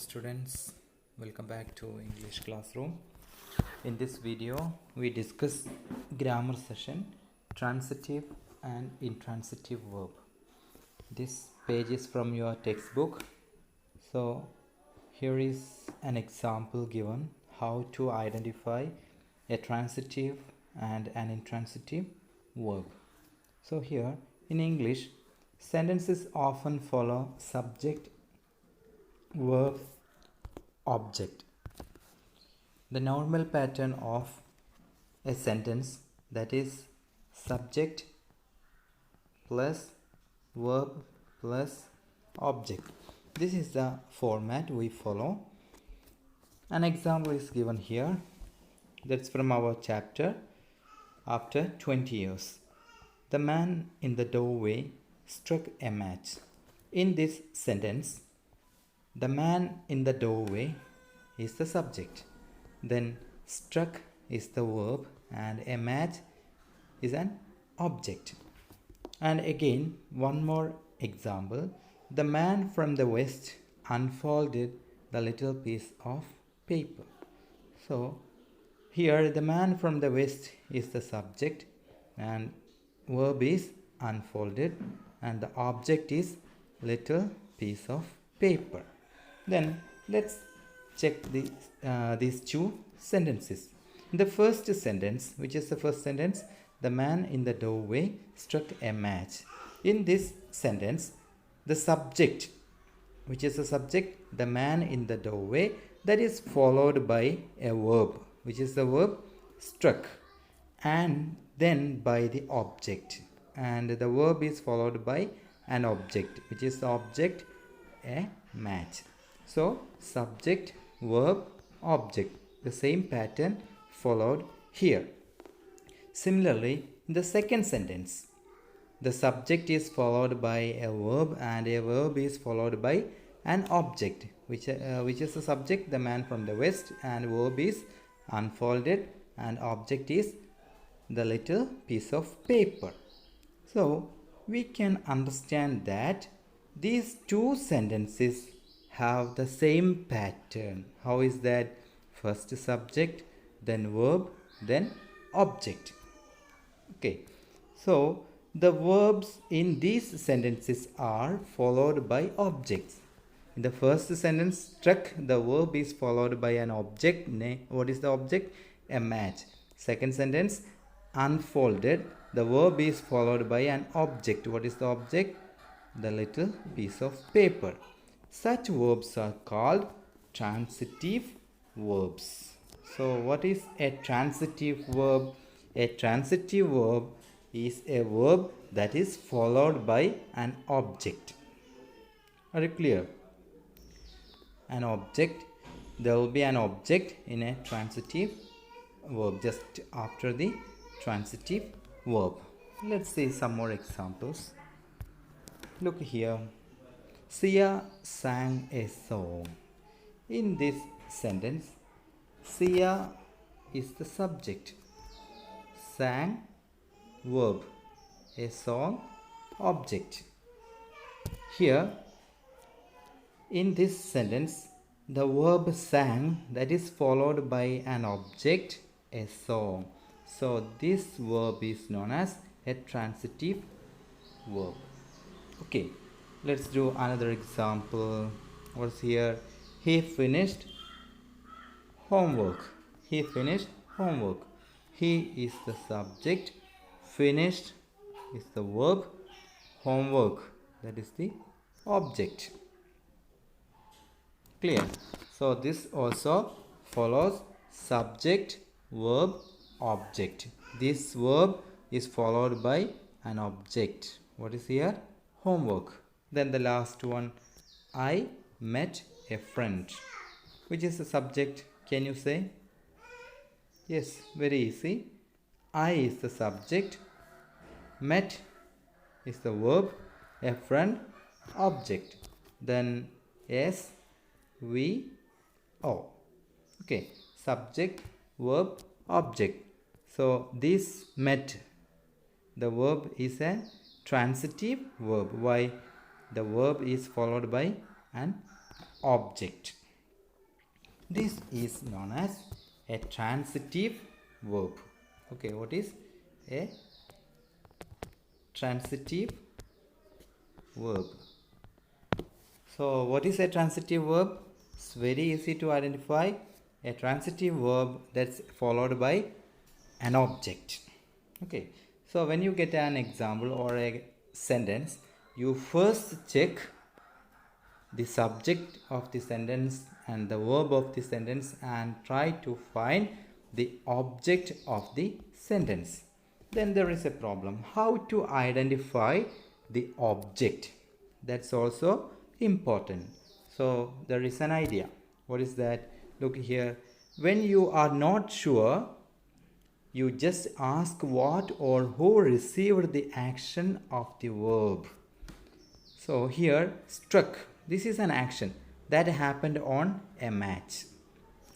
students, welcome back to English classroom. In this video we discuss grammar session, transitive and intransitive verb. This page is from your textbook. So here is an example given how to identify a transitive and an intransitive verb. So here in English, sentences often follow subject, verb, object. The normal pattern of a sentence, that is subject plus verb plus object. This is the format we follow. An example is given here. That's from our chapter. After 20 years, the man in the doorway struck a match. In this sentence, the man in the doorway is the subject. Then struck is the verb and a match is an object. And again, one more example. The man from the west unfolded the little piece of paper. So here the man from the west is the subject and verb is unfolded and the object is little piece of paper. Then let's check these two sentences. In the first sentence, which is the first sentence, the man in the doorway struck a match. In this sentence, the subject, which is the subject, the man in the doorway, that is followed by a verb, which is the verb struck, and then by the object, and the verb is followed by an object, which is the object, a match. So subject, verb, object, the same pattern followed here. Similarly, in the second sentence, the subject is followed by a verb and a verb is followed by an object, which is the subject, the man from the west, and verb is unfolded and object is the little piece of paper. So we can understand that these two sentences have the same pattern. How is that? First subject, then verb, then object. Okay, so the verbs in these sentences are followed by objects. In the first sentence, struck, the verb is followed by an object. What is the object? A match. Second sentence, unfolded, the verb is followed by an object. What is the object? The little piece of paper. Such verbs are called transitive verbs. So what is a transitive verb? A transitive verb is a verb that is followed by an object. Are you clear? An object, there will be an object in a transitive verb just after the transitive verb. Let's see some more examples. Look here. Sia sang a song. In this sentence, Sia is the subject, sang, verb, a song, object. Here, in this sentence, the verb sang, that is followed by an object, a song. So this verb is known as a transitive verb. Okay, let's do another example. What's here? He finished homework. He finished homework. He is the subject, finished is the verb, homework, that is the object. Clear? So this also follows subject, verb, object. This verb is followed by an object. What is here? Homework. Then the last one, I met a friend. Which is the subject? Can you say? Yes, very easy. I is the subject, met is the verb, a friend, object. Then S, V, O. Okay, subject, verb, object. So this met, the verb is a transitive verb. Why? The verb is followed by an object. This is known as a transitive verb. Okay, what is a transitive verb? So what is a transitive verb? It's very easy to identify. A transitive verb that's followed by an object. Okay, so when you get an example or a sentence, you first check the subject of the sentence and the verb of the sentence and try to find the object of the sentence. Then there is a problem. How to identify the object? That's also important. So there is an idea. What is that? Look here. When you are not sure, you just ask what or who received the action of the verb. So here, struck. This is an action that happened on a match.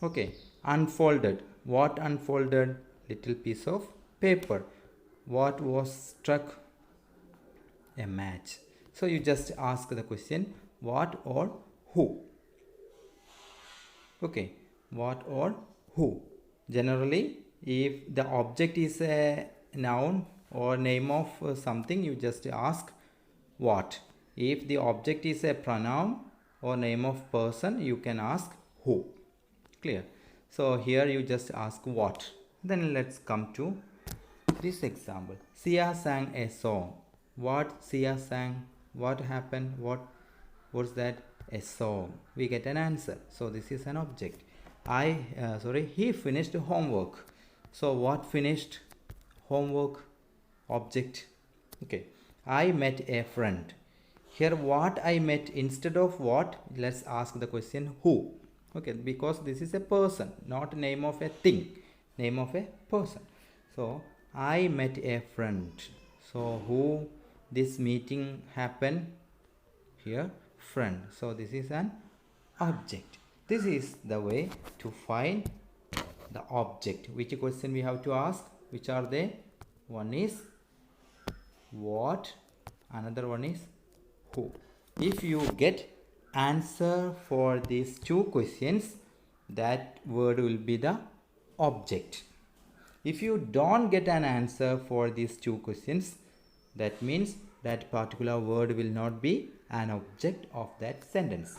Okay. Unfolded. What unfolded? Little piece of paper. What was struck? A match. So you just ask the question what or who. Okay. What or who. Generally, if the object is a noun or name of something, you just ask what. If the object is a pronoun or name of person, you can ask who. Clear? So here you just ask what. Then let's come to this example. Sia sang a song. What Sia sang? What happened? What's that? A song. We get an answer. So this is an object. He finished homework. So what finished? Homework. Object. Okay. I met a friend. Here what I met, instead of what, let's ask the question who. Okay, because this is a person, not name of a thing, name of a person. So I met a friend. So who this meeting happened? Here friend. So this is an object. This is the way to find the object. Which question we have to ask? Which are they? One is what, another one is who. If you get answer for these two questions, that word will be the object. If you don't get an answer for these two questions, that means that particular word will not be an object of that sentence.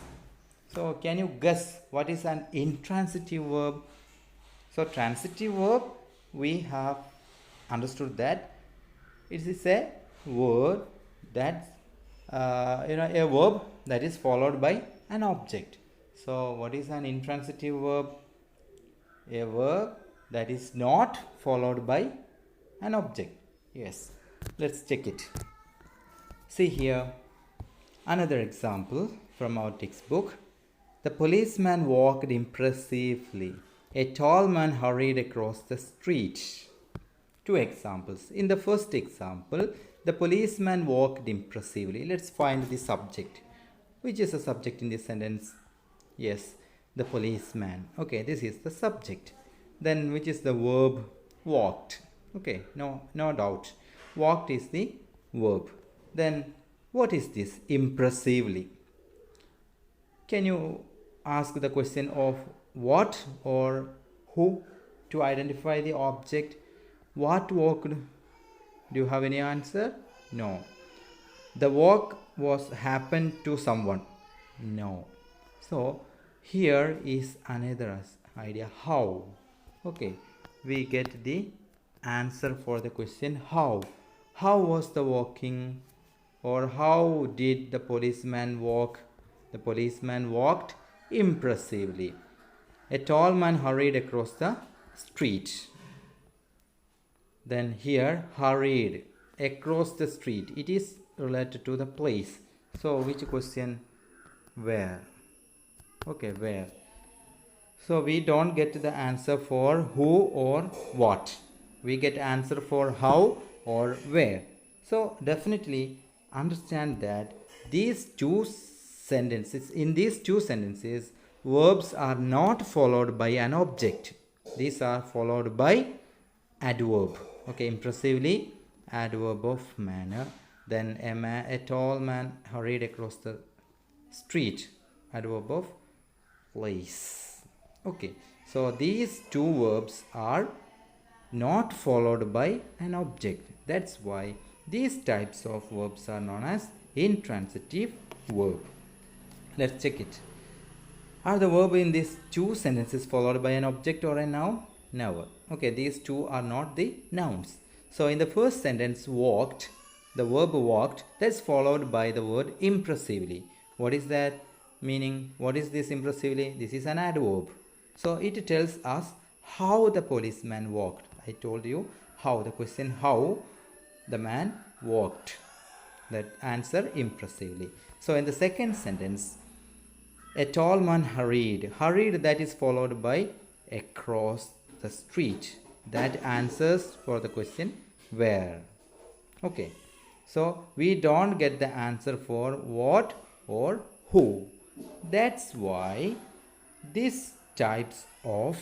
So can you guess what is an intransitive verb? So transitive verb, we have understood that it is a word that a verb that is followed by an object. So what is an intransitive verb? A verb that is not followed by an object. Yes, let's check it. See here another example from our textbook. The policeman walked impressively. A tall man hurried across the street. Two examples. In the first example, the policeman walked impressively. Let's find the subject. Which is the subject in this sentence? Yes, the policeman. Okay, this is the subject. Then which is the verb? Walked. Okay, no doubt. Walked is the verb. Then what is this? Impressively. Can you ask the question of what or who to identify the object? What walked? Do you have any answer? No. The walk was happened to someone? No. So here is another idea. How? Okay, we get the answer for the question how. How was the walking, or how did the policeman walk? The policeman walked impressively. A tall man hurried across the street. Then here hurried across the street. It is related to the place. So which question? Where? Okay, where? So we don't get the answer for who or what. We get answer for how or where. So definitely understand that these two sentences, in these two sentences, verbs are not followed by an object. These are followed by adverb. Okay, impressively, adverb of manner. Then a tall man hurried across the street, adverb of place. Okay, so these two verbs are not followed by an object. That's why these types of verbs are known as intransitive verb. Let's check it. Are the verb in these two sentences followed by an object or a noun? Never. Okay, these two are not the nouns. So in the first sentence, walked, the verb walked, that's followed by the word impressively. What is that meaning? What is this impressively? This is an adverb. So it tells us how the policeman walked. I told you how, the question how the man walked. That answer impressively. So in the second sentence, a tall man hurried. Hurried, that is followed by across the street. That answers for the question where. Okay. So we don't get the answer for what or who. That's why these types of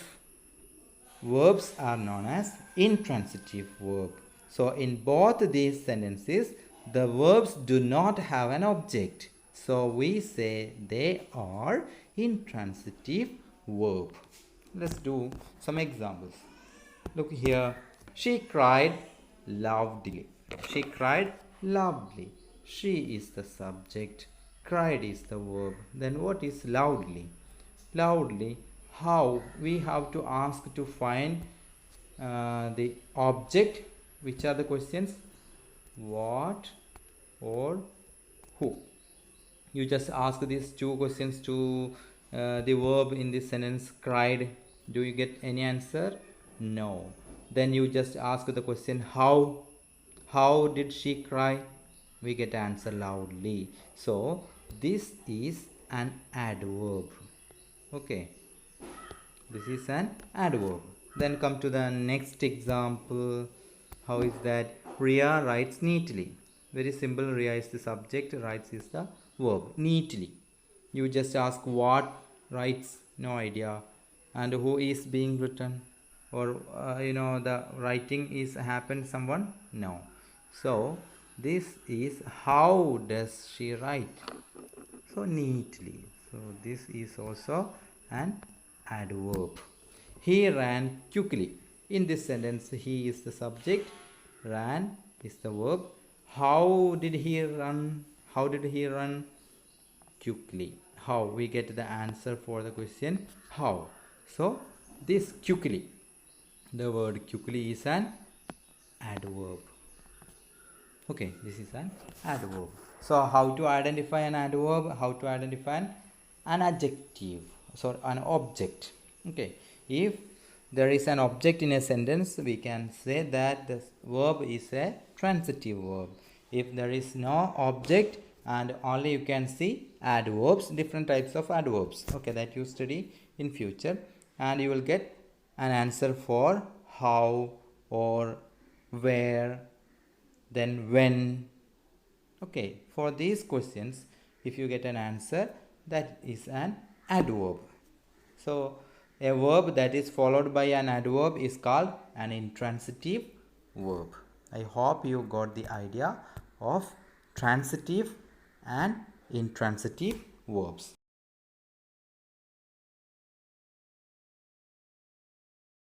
verbs are known as intransitive verb. So in both these sentences, the verbs do not have an object. So we say they are intransitive verb. Let's do some examples. Look here. She cried loudly. She cried loudly. She is the subject. Cried is the verb. Then what is loudly? Loudly. How? We have to ask to find the object. Which are the questions? What or who? You just ask these two questions to the verb in this sentence cried. Do you get any answer? No. Then you just ask the question how. How did she cry? We get answer loudly. So this is an adverb. Okay. This is an adverb. Then come to the next example. How is that? Ria writes neatly. Very simple. Ria is the subject. Writes is the verb. Neatly. You just ask what writes. No idea. And who is being written? Or the writing is happened someone? No. So this is how does she write? So neatly. So this is also an adverb. He ran quickly. In this sentence, he is the subject. Ran is the verb. How did he run? How did he run? Quickly. How? We get the answer for the question how. So this quickly, the word quickly is an adverb. Okay, this is an adverb. So how to identify an adverb? How to identify an adjective? So an object. Okay, if there is an object in a sentence, we can say that the verb is a transitive verb. If there is no object and only you can see adverbs, different types of adverbs, okay, that you study in future, and you will get an answer for how or where, then when. Okay, for these questions, if you get an answer, that is an adverb. So a verb that is followed by an adverb is called an intransitive verb. I hope you got the idea of transitive and intransitive verbs.